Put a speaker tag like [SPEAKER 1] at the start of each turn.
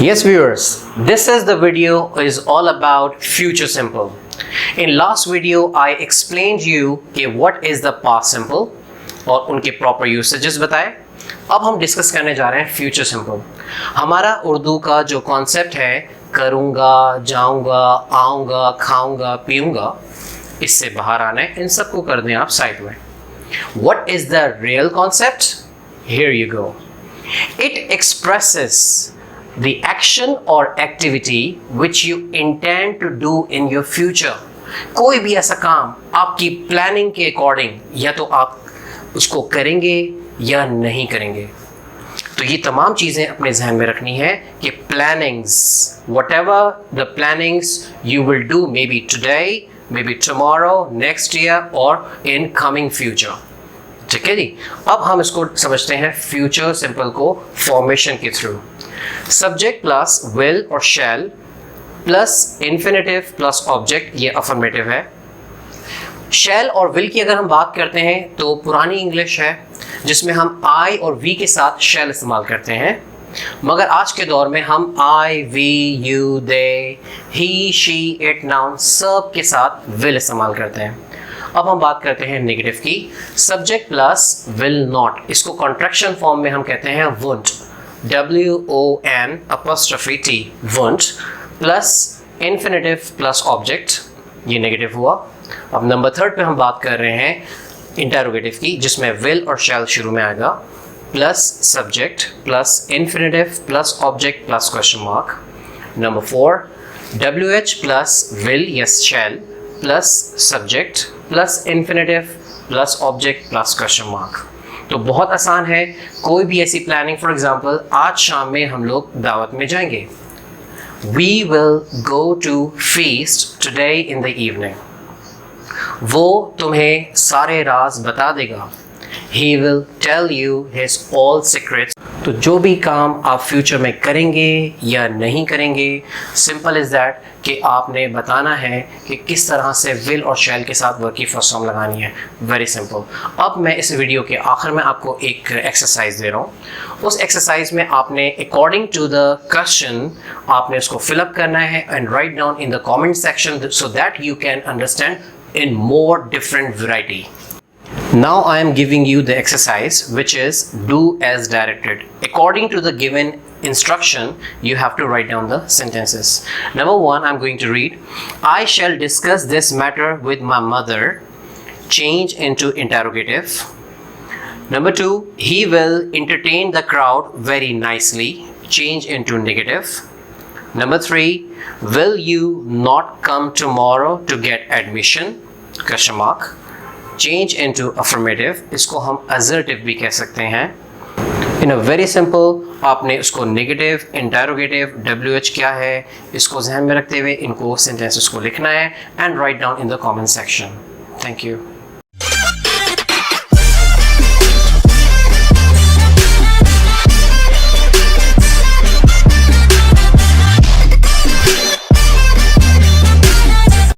[SPEAKER 1] Yes viewers, this is the video is all about future simple. In last video I explained you कि what is the past simple और उनके proper usages बताए. अब हम discuss करने जा रहे हैं फ्यूचर सिंपल. हमारा उर्दू का जो कॉन्सेप्ट है करूँगा, जाऊँगा, आऊँगा, खाऊँगा, पीऊँगा, इससे बाहर आना है. इन सबको कर दें आप साइड में. What is the real concept? Here you go. It expresses the action or activity which you intend to do in your future. कोई भी ऐसा काम आपकी प्लानिंग के अकॉर्डिंग या तो आप उसको करेंगे या नहीं करेंगे. तो ये तमाम चीज़ें अपने जहन में रखनी है कि plannings, whatever the plannings you will do maybe today, maybe tomorrow, next year or in coming future. ठीक है जी. अब हम इसको समझते हैं फ्यूचर सिंपल को फॉर्मेशन के थ्रू. सब्जेक्ट प्लस विल और शैल प्लस इन्फिनेटिव प्लस ऑब्जेक्ट, ये अफर्मेटिव है. शैल और विल की अगर हम बात करते हैं तो पुरानी इंग्लिश है जिसमें हम आई और वी के साथ शैल इस्तेमाल करते हैं, मगर आज के दौर में हम I, we, you, they, he, she, it, noun सब के साथ विल इस्तेमाल करते हैं. अब हम बात करते हैं नेगेटिव की. सब्जेक्ट प्लस विल नॉट, इसको कॉन्ट्रैक्शन फॉर्म में हम कहते हैं won't, WON apostrophe T, won't plus infinitive plus object, ये नेगेटिव हुआ. अब नंबर थर्ड पे हम बात कर रहे हैं इंटरोगेटिव की जिसमें विल और शैल शुरू में आएगा, plus subject plus infinitive plus object plus question mark. Number four WH plus will या shall plus subject plus infinitive plus object plus question mark. तो बहुत आसान है. कोई भी ऐसी प्लानिंग, फॉर एग्जांपल आज शाम में हम लोग दावत में जाएंगे. We will go to feast today in the evening. वो तुम्हें सारे राज बता देगा. He will tell you his all secrets. तो जो भी काम आप फ्यूचर में करेंगे या नहीं करेंगे, सिंपल इज़ दैट कि आपने बताना है कि किस तरह से विल और शैल के साथ वर्ब की फर्स्ट फॉर्म लगानी है. Very simple. अब मैं इस वीडियो के आखिर में आपको एक एक्सरसाइज दे रहा हूँ. उस एक्सरसाइज में आपने अकॉर्डिंग टू द क्वेश्चन आपने उसको फिलअप करना है and write down in the comment section so that you can understand in more different variety. Now I am giving you the exercise which is do as directed. According to the given instruction, you have to write down the sentences. Number one, I'm going to read. I shall discuss this matter with my mother. Change into interrogative. Number two, he will entertain the crowd very nicely. Change into negative. Number three, will you not come tomorrow to get admission? Question mark. Change into affirmative. इसको हम assertive भी कह सकते हैं. In a very simple, आपने उसको negative, interrogative, WH क्या है इसको ध्यान में रखते हुए इनको sentences को लिखना है and write down in the comment section. Thank you.